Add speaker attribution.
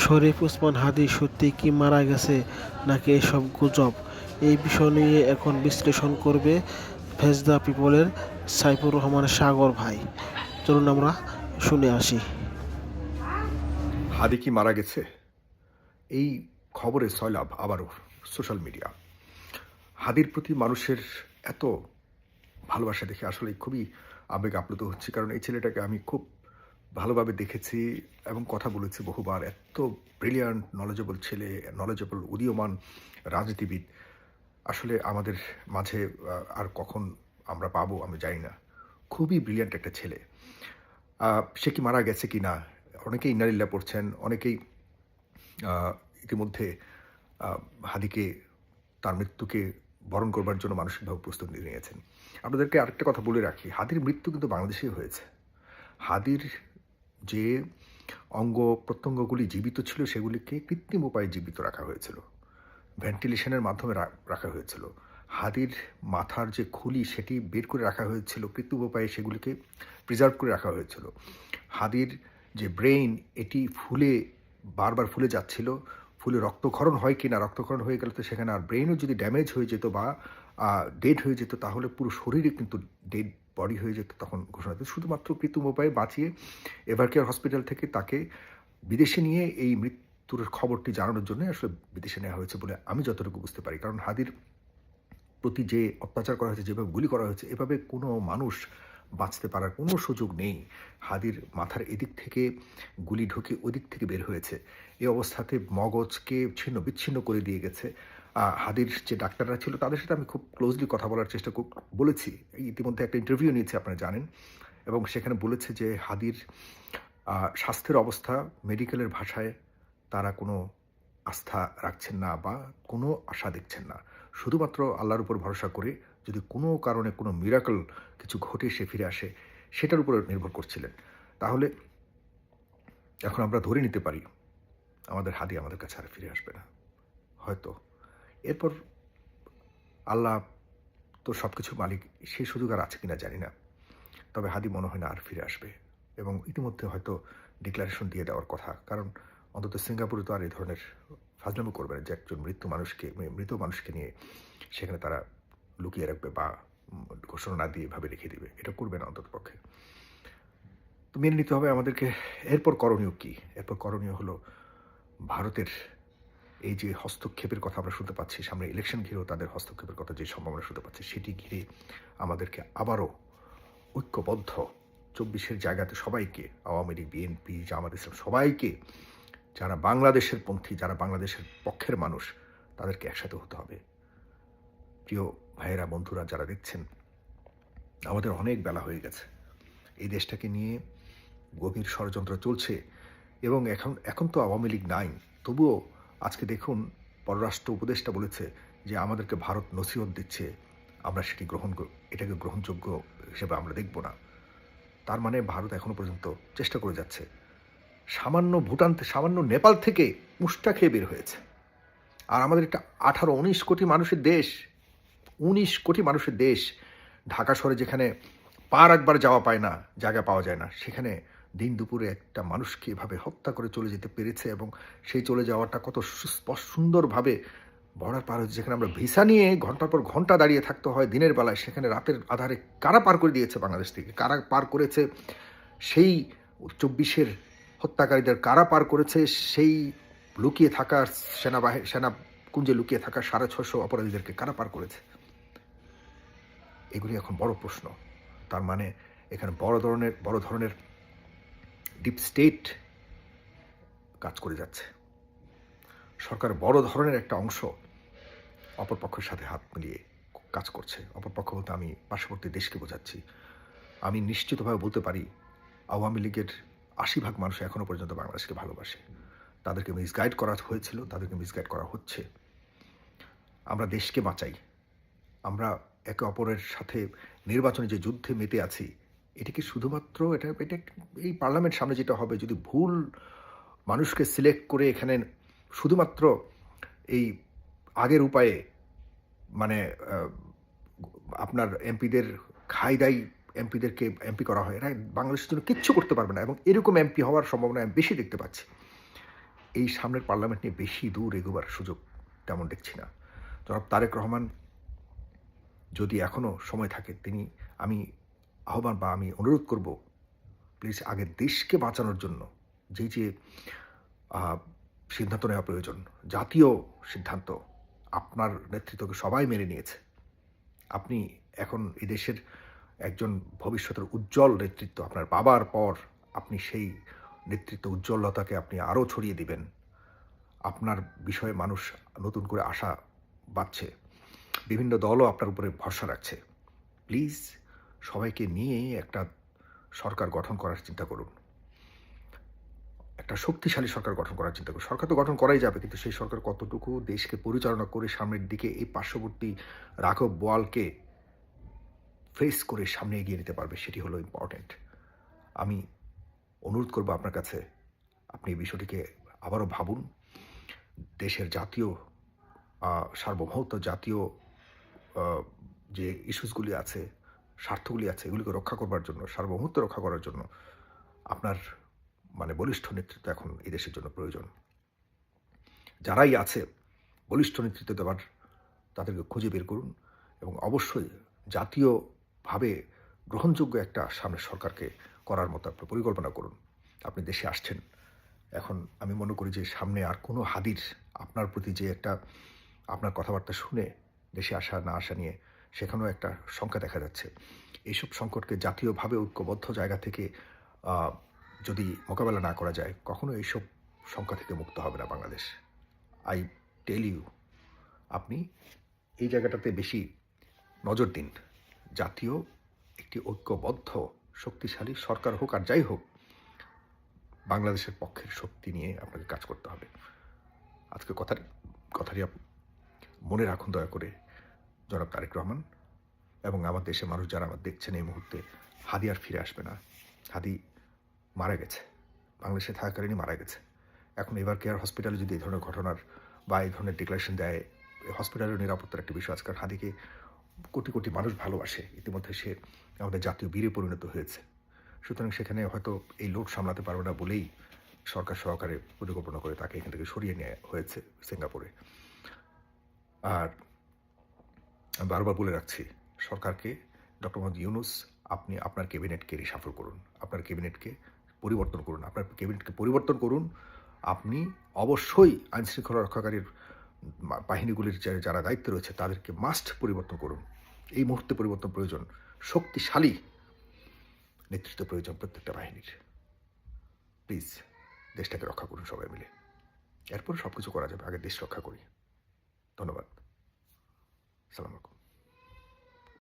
Speaker 1: শরীফ ওসমান হাদী সত্যি কি মারা গেছে নাকি এসব গুজব? এই বিষয় নিয়ে এখন বিশ্লেষণ করবে ফেস দ্য পিপলের সাইফুর রহমান সাগর ভাই। চলুন আমরা শুনে আসি।
Speaker 2: হাদি কি মারা গেছে? এই খবরে সয়লাব আবারও সোশ্যাল মিডিয়া। হাদির প্রতি মানুষের এত ভালোবাসা দেখে আসলে খুবই আবেগ আপ্লুত হচ্ছে, কারণ এই ছেলেটাকে আমি খুব ভালোভাবে দেখেছি এবং কথা বলেছি বহুবার। এত ব্রিলিয়ান্ট নলেজেবল ছেলে, নলেজেবল উদীয়মান রাজনীতিবিদ আসলে আমাদের মাঝে আর কখন আমরা পাবো আমি জানি না। খুবই ব্রিলিয়ান্ট একটা ছেলে। সে কি মারা গেছে কি না, অনেকেই ইন্নালিল্লাহ পড়ছেন, অনেকেই ইতিমধ্যে হাদিকে তার মৃত্যুকে বরণ করবার জন্য মানসিকভাবে প্রস্তুতি নিয়েছেন। আপনাদেরকে আরেকটা কথা বলে রাখি, হাদির মৃত্যু কিন্তু বাংলাদেশেই হয়েছে। হাদির যে অঙ্গ প্রত্যঙ্গগুলি জীবিত ছিল সেগুলিকে কৃত্রিম উপায়ে জীবিত রাখা হয়েছিল, ভেন্টিলেশনের মাধ্যমে রাখা হয়েছিল। হাদির মাথার যে খুলি সেটি বের করে রাখা হয়েছিল কৃত্রিম উপায়ে, সেগুলিকে প্রিজার্ভ করে রাখা হয়েছিল। হাদির যে ব্রেইন, এটি ফুলে বারবার ফুলে যাচ্ছিল, ফুলে রক্তক্ষরণ হয় কি না, রক্তক্ষরণ হয়ে গেলে তো সেখানে আর ব্রেইনও যদি ড্যামেজ হয়ে যেত বা ডেড হয়ে যেত তাহলে পুরো শরীরে কিন্তু ডেড বডি হয়ে যেত তখন ঘোষণা দিত। শুধুমাত্র কৃত্রিম উপায়ে বাঁচিয়ে এভারকেয়ার হসপিটাল থেকে তাকে বিদেশে নিয়ে এই মৃত্যুর খবরটি জানানোর জন্য আসলে বিদেশে নেওয়া হয়েছে বলে আমি যতটুকু বুঝতে পারি। কারণ হাদির প্রতি যে অত্যাচার করা হয়েছে, যেভাবে গুলি করা হয়েছে, এভাবে কোনো মানুষ বাঁচতে পারার কোনো সুযোগ নেই। হাদির মাথার এদিক থেকে গুলি ঢুকে ওদিক থেকে বের হয়েছে। এই অবস্থাতে মগজকে ছিন্ন বিচ্ছিন্ন করে দিয়ে গেছে। হাদির যে ডাক্তাররা ছিল তাদের সাথে আমি খুব ক্লোজলি কথা বলার চেষ্টা বলেছি। ইতিমধ্যে একটা ইন্টারভিউ নিয়েছি, আপনারা জানেন, এবং সেখানে বলেছে যে হাদির স্বাস্থ্যের অবস্থা মেডিকেলের ভাষায় তারা কোনো আস্থা রাখছেন না বা কোনো আশা দেখছেন না। শুধুমাত্র আল্লাহর উপর ভরসা করে যদি কোনো কারণে কোনো মিরাকল কিছু ঘটে সে ফিরে আসে, সেটার উপরে নির্ভর করছিলেন। তাহলে এখন আমরা ধরে নিতে পারি আমাদের হাদি আমাদের কাছে আর ফিরে আসবে না হয়তো। এরপর আল্লাহ তো সব কিছুর মালিক, সেই সুযোগ আর আছে কিনা জানি না। তবে হাদি মনে হয় না আর ফিরে আসবে, এবং ইতিমধ্যে হয়তো ডিক্লারেশন দিয়ে দেওয়ার কথা। কারণ অন্তত সিঙ্গাপুরে তো আর এই ধরনের ফাজলামো করবে না যে একজন মৃত মানুষকে নিয়ে সেখানে তারা লুকিয়ে রাখবে বা ঘোষণা না দিয়ে এভাবে রেখে দিবে। এটা করবে না অন্তত পক্ষে। তো মেনে নিতে হবে আমাদেরকে। এরপর করণীয় কী? এরপর করণীয় হলো ভারতের এই যে হস্তক্ষেপের কথা আমরা শুনতে পাচ্ছি, সামনে ইলেকশন ঘিরেও তাদের হস্তক্ষেপের কথা যে সম্ভাবনা শুনতে পাচ্ছি, সেটি ঘিরে আমাদেরকে আবারও ঐক্যবদ্ধ ২৪-এর জায়গাতে সবাইকে, আওয়ামী লীগ, বিএনপি, জামাত ইসলাম, সবাইকে, যারা বাংলাদেশের পন্থী, যারা বাংলাদেশের পক্ষের মানুষ, তাদেরকে একসাথে হতে হবে। প্রিয় ভাইয়েরা, বন্ধুরা যারা দেখছেন, আমাদের অনেক বেলা হয়ে গেছে। এই দেশটাকে নিয়ে গভীর ষড়যন্ত্র চলছে, এবং এখন তো আওয়ামী লীগ নাই। তবুও আজকে দেখুন, পররাষ্ট্র উপদেষ্টা বলেছে যে আমাদেরকে ভারত নসিহত দিচ্ছে, আমরা সেটি এটাকে গ্রহণযোগ্য হিসেবে আমরা দেখব না। তার মানে ভারত এখনো পর্যন্ত চেষ্টা করে যাচ্ছে। সামান্য নেপাল থেকে মুষ্টা খেয়ে বের হয়েছে। আর আমাদের একটা ১৮-১৯ কোটি মানুষের দেশ, ১৯ কোটি মানুষের দেশ, ঢাকা শহরে যেখানে পা রাখবার যাওয়া পায় না, জায়গা পাওয়া যায় না, সেখানে দিন দুপুরে একটা মানুষকে এভাবে হত্যা করে চলে যেতে পেরেছে, এবং সেই চলে যাওয়াটা কত সুন্দরভাবে বর্ডার পার হয়েছে। যেখানে আমরা ভিসা নিয়ে ঘন্টার পর ঘন্টা দাঁড়িয়ে থাকতে হয় দিনের বেলায়, সেখানে রাতের আধারে কারা পার করে দিয়েছে বাংলাদেশ থেকে? কারা পার করেছে সেই ২৪-এর হত্যাকারীদের? কারা পার করেছে সেই লুকিয়ে থাকা সেনাকুঞ্জে লুকিয়ে থাকা ৬৫০ অপরাধীদেরকে? কারা পার করেছে? এগুলি এখন বড় প্রশ্ন। তার মানে এখানে বড় ধরনের ডিপ স্টেট কাজ করে যাচ্ছে। সরকার বড় ধরনের একটা অংশ অপরপক্ষের সাথে হাত মিলিয়ে কাজ করছে। অপরপক্ষ বলতে আমি পার্শ্ববর্তী দেশকে বোঝাচ্ছি। আমি নিশ্চিতভাবে বলতে পারি আওয়ামী লীগের ৮০% মানুষ এখনও পর্যন্ত বাংলাদেশকে ভালোবাসে। তাদেরকে মিসগাইড করা হয়েছিল, তাদেরকে মিসগাইড করা হচ্ছে। আমরা দেশকে বাঁচাই। আমরা একে অপরের সাথে নির্বাচনে যে যুদ্ধে মেতে আছি, এটাকে শুধুমাত্র এটা এই পার্লামেন্ট সামনে যেটা হবে, যদি ভুল মানুষকে সিলেক্ট করে এখানে শুধুমাত্র এই আগের উপায়ে, মানে আপনার এমপিদের খাই এমপিদেরকে এমপি করা হয়, এরা বাংলাদেশের জন্য কিচ্ছু করতে পারবে না, এবং এরকম এমপি হওয়ার সম্ভাবনা আমি বেশি দেখতে পাচ্ছি। এই সামনের পার্লামেন্ট নিয়ে বেশি দূর এগোবার সুযোগ তেমন দেখছি না। জনাব তারেক রহমান যদি এখনও সময় থাকে, আমি আহ্বান বা আমি অনুরোধ করব, প্লিজ আগে দেশকে বাঁচানোর জন্য যে আহ, সিদ্ধান্ত নেওয়া প্রয়োজন, জাতীয় সিদ্ধান্ত, আপনার নেতৃত্বকে সবাই মেনে নিয়েছে। আপনি এখন এই দেশের একজন ভবিষ্যতের উজ্জ্বল নেতৃত্ব, আপনার বাবার পর আপনি সেই নেতৃত্ব উজ্জ্বলতাকে আপনি আরও ছড়িয়ে দিবেন। আপনার বিষয়ে মানুষ নতুন করে আশা বাড়ছে, বিভিন্ন দলও আপনার উপরে ভরসা রাখছে। প্লিজ সবাইকে নিয়ে একটা সরকার গঠন করার চিন্তা করুন, একটা শক্তিশালী সরকার গঠন করার চিন্তা করুন। সরকার তো গঠন করাই যাবে, কিন্তু সেই সরকার কতটুকু দেশকে পরিচালনা করে সামনের দিকে এই পার্শ্ববর্তী রাঘব বোয়ালকে ফেস করে সামনে এগিয়ে নিতে পারবে, সেটি হলো ইম্পর্ট্যান্ট। আমি অনুরোধ করব আপনার কাছে, আপনি এই বিষয়টিকে আবারও ভাবুন। দেশের জাতীয় সার্বভৌমত্ব, জাতীয় যে ইস্যুসগুলি আছে, স্বার্থগুলি আছে, এগুলিকে রক্ষা করবার জন্য, সার্বভৌমত্ব রক্ষা করার জন্য আপনার বলিষ্ঠ নেতৃত্ব এখন এই দেশের জন্য প্রয়োজন। যারাই আছে বলিষ্ঠ নেতৃত্ব দেওয়ার, তাদেরকে খুঁজে বের করুন এবং অবশ্যই জাতীয়ভাবে গ্রহণযোগ্য একটা সামনের সরকারকে করার মতো আপনার পরিকল্পনা করুন। আপনি দেশে আসছেন, এখন আমি মনে করি যে সামনে আর কোনো হাদির আপনার প্রতি যে একটা, আপনার কথাবার্তা শুনে দেশে আসা না আসা নিয়ে সেখানেও একটা শঙ্কা দেখা যাচ্ছে। এইসব সংকটকে জাতীয়ভাবে ঐক্যবদ্ধ জায়গা থেকে যদি মোকাবেলা না করা যায়, কখনো এইসব শঙ্কা থেকে মুক্ত হবে না বাংলাদেশ। আই টেল ইউ, আপনি এই জায়গাটাতে বেশি নজর দিন। জাতীয় একটি ঐক্যবদ্ধ শক্তিশালী সরকার হোক আর যাই হোক, বাংলাদেশের পক্ষের শক্তি নিয়ে আপনাকে কাজ করতে হবে। আজকে কথাটি মনে রাখুন দয়া করে জনাব তারেক রহমান, এবং আমার দেশের মানুষ যারা আমার দেখছেন এই মুহূর্তে, হাদি আর ফিরে আসবে না। হাদি মারা গেছে, বাংলাদেশে থাকাকালীনই মারা গেছে। এখন এবার কেয়ার হসপিটালে যদি এই ধরনের ঘটনার বা এই ধরনের ডিক্লারেশন দেয়, হসপিটালের নিরাপত্তার একটা বিষয়। আজকাল হাদিকে কোটি কোটি মানুষ ভালোবাসে, ইতিমধ্যে সে আমাদের জাতীয় বীরে পরিণত হয়েছে। সুতরাং সেখানে হয়তো এই লোড সামলাতে পারবে না বলেই সরকার সহকারে পরিকল্পনা করে তাকে এখান থেকে সরিয়ে নেওয়া হয়েছে সিঙ্গাপুরে। আর আমি বারবার বলে রাখছি সরকারকে, ডক্টর মোহাম্মদ ইউনূস, আপনি আপনার ক্যাবিনেটকে রিশাফল করুন, আপনার ক্যাবিনেটকে পরিবর্তন করুন, আপনার ক্যাবিনেটকে পরিবর্তন করুন। আপনি অবশ্যই আইনশৃঙ্খলা রক্ষাকারীর বাহিনীগুলির যারা দায়িত্বে রয়েছে তাদেরকে মাস্ট পরিবর্তন করুন। এই মুহূর্তে পরিবর্তন প্রয়োজন, শক্তিশালী নেতৃত্ব প্রয়োজন প্রত্যেকটা বাহিনীর। প্লিজ দেশটাকে রক্ষা করুন সবাই মিলে, এরপর সব কিছু করা যাবে। আগে দেশ রক্ষা করি। ধন্যবাদ। সালাম আলাইকুম।